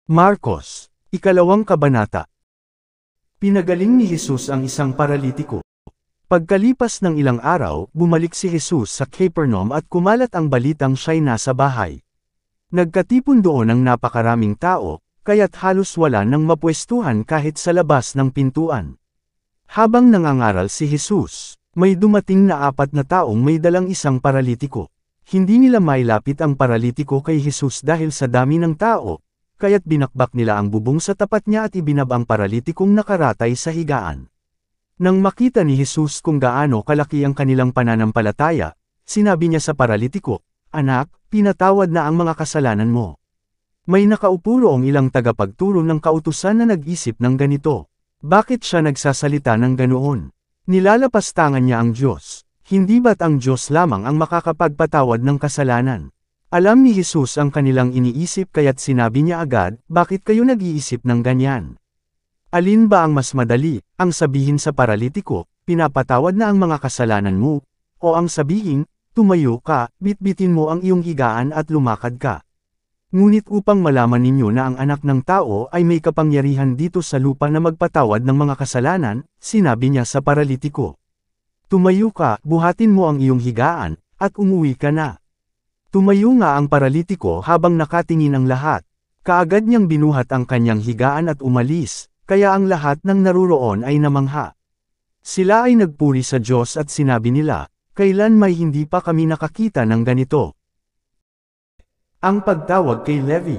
Marcos, ikalawang kabanata. Pinagaling ni Jesus ang isang paralitiko. Pagkalipas ng ilang araw, bumalik si Jesus sa Capernaum at kumalat ang balitang siya'y nasa bahay. Nagkatipon doon ang napakaraming tao, kaya't halos wala nang mapwestuhan kahit sa labas ng pintuan. Habang nangangaral si Jesus, may dumating na 4 na taong may dalang isang paralitiko. Hindi nila mailapit ang paralitiko kay Jesus dahil sa dami ng tao, kaya't binakbak nila ang bubong sa tapat niya at ibinab ang paralitikong nakaratay sa higaan. Nang makita ni Jesus kung gaano kalaki ang kanilang pananampalataya, sinabi niya sa paralitiko, "Anak, pinatawad na ang mga kasalanan mo." May nakaupo roong ilang tagapagturo ng kautusan na nag-isip ng ganito. Bakit siya nagsasalita ng ganoon? Nilalapastangan niya ang Diyos. Hindi ba't ang Diyos lamang ang makakapagpatawad ng kasalanan? Alam ni Jesus ang kanilang iniisip kaya't sinabi niya agad, "Bakit kayo nag-iisip ng ganyan? Alin ba ang mas madali, ang sabihin sa paralitiko, pinapatawad na ang mga kasalanan mo, o ang sabihin, tumayo ka, bitbitin mo ang iyong higaan at lumakad ka?" Ngunit upang malaman ninyo na ang anak ng tao ay may kapangyarihan dito sa lupa na magpatawad ng mga kasalanan, sinabi niya sa paralitiko, "Tumayo ka, buhatin mo ang iyong higaan, at umuwi ka na." Tumayo nga ang paralitiko habang nakatingin ang lahat. Kaagad niyang binuhat ang kanyang higaan at umalis, kaya ang lahat ng naruroon ay namangha. Sila ay nagpuri sa Diyos at sinabi nila, "Kailan may hindi pa kami nakakita ng ganito?" Ang pagtawag kay Levi.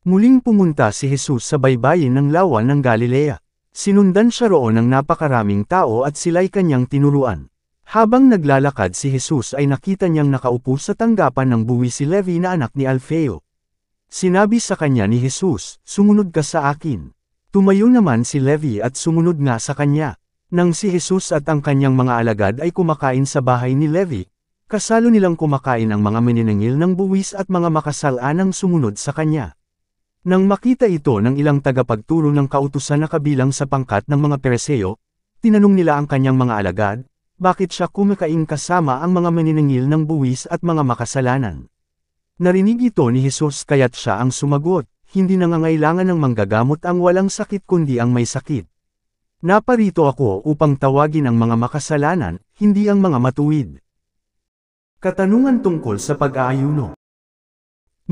Muling pumunta si Jesus sa baybayin ng lawa ng Galilea. Sinundan siya roon ng napakaraming tao at sila'y kanyang tinuruan. Habang naglalakad si Jesus ay nakita niyang nakaupo sa tanggapan ng buwi si Levi na anak ni Alfeo. Sinabi sa kanya ni Jesus, "Sumunod ka sa akin." Tumayo naman si Levi at sumunod nga sa kanya. Nang si Jesus at ang kanyang mga alagad ay kumakain sa bahay ni Levi, kasalo nilang kumakain ang mga maniningil ng buwis at mga makasalanang sumunod sa kanya. Nang makita ito ng ilang tagapagturo ng kautusan na kabilang sa pangkat ng mga Pariseo, tinanong nila ang kanyang mga alagad, bakit siya kumakain kasama ang mga maniningil ng buwis at mga makasalanan. Narinig ito ni Jesus kaya't siya ang sumagot, "Hindi nangangailangan ng manggagamot ang walang sakit kundi ang may sakit. Naparito ako upang tawagin ang mga makasalanan, hindi ang mga matuwid." Katanungan tungkol sa pag-aayuno.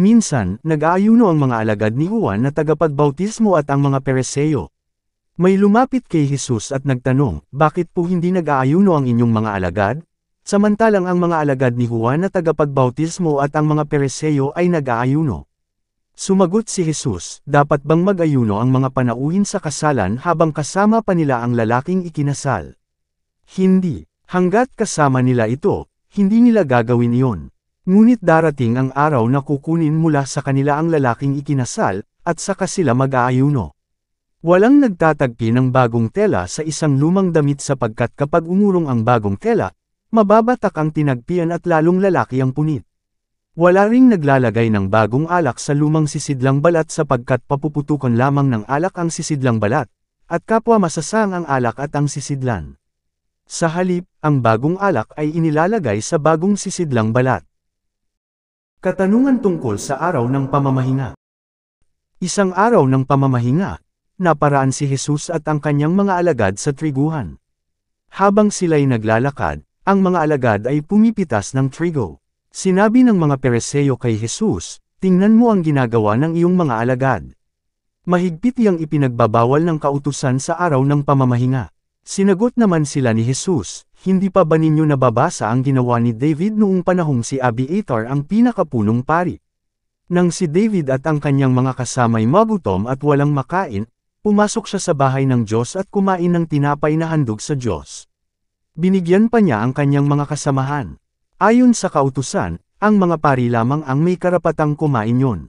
Minsan, nag-aayuno ang mga alagad ni Juan na tagapagbautismo at ang mga Pariseo. May lumapit kay Jesus at nagtanong, "Bakit po hindi nag-aayuno ang inyong mga alagad? Samantalang ang mga alagad ni Juan na tagapagbautismo at ang mga Pariseo ay nag-aayuno." Sumagot si Jesus, "Dapat bang mag-ayuno ang mga panauhin sa kasalan habang kasama pa nila ang lalaking ikinasal? Hindi. Hanggat kasama nila ito, hindi nila gagawin iyon. Ngunit darating ang araw na kukunin mula sa kanila ang lalaking ikinasal, at saka sila mag-aayuno. Walang nagtatagpi ng bagong tela sa isang lumang damit sapagkat kapag umurong ang bagong tela, mababatak ang tinagpian at lalong lalaki ang punit. Wala ring naglalagay ng bagong alak sa lumang sisidlang balat sapagkat papuputukan lamang ng alak ang sisidlang balat, at kapwa masasang ang alak at ang sisidlan. Sa halip, ang bagong alak ay inilalagay sa bagong sisidlang balat. Katanungan tungkol sa araw ng pamamahinga. Isang araw ng pamamahinga, naparaan si Jesus at ang kanyang mga alagad sa triguhan. Habang sila'y naglalakad, ang mga alagad ay pumipitas ng trigo. Sinabi ng mga Pariseo kay Jesus, "Tingnan mo ang ginagawa ng iyong mga alagad. Mahigpit iyang ipinagbabawal ng kautusan sa araw ng pamamahinga." Sinagot naman sila ni Jesus, "Hindi pa ba ninyo nababasa ang ginawa ni David noong panahong si Abiathar ang pinakapunong pari? Nang si David at ang kanyang mga kasama'y magutom at walang makain, pumasok siya sa bahay ng Diyos at kumain ng tinapay na handog sa Diyos. Binigyan pa niya ang kanyang mga kasamahan. Ayon sa kautusan, ang mga pari lamang ang may karapatang kumain yon."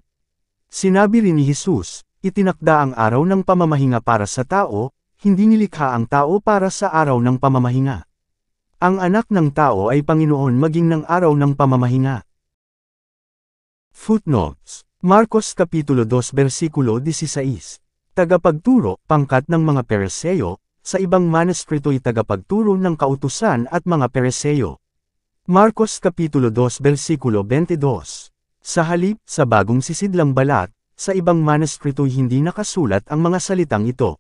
Sinabi rin ni Jesus, "Itinakda ang araw ng pamamahinga para sa tao, hindi nilikha ang tao para sa araw ng pamamahinga. Ang anak ng tao ay Panginoon maging ng araw ng pamamahinga." Footnotes. Marcos Kapitulo 2 versikulo 16. Tagapagturo, pangkat ng mga Pariseo, sa ibang manuskrito'y tagapagturo ng kautusan at mga Pariseo. Marcos Kapitulo 2 versikulo 22. Sa halip, sa bagong sisidlang balat, Sa ibang manuskrito'y hindi nakasulat ang mga salitang ito.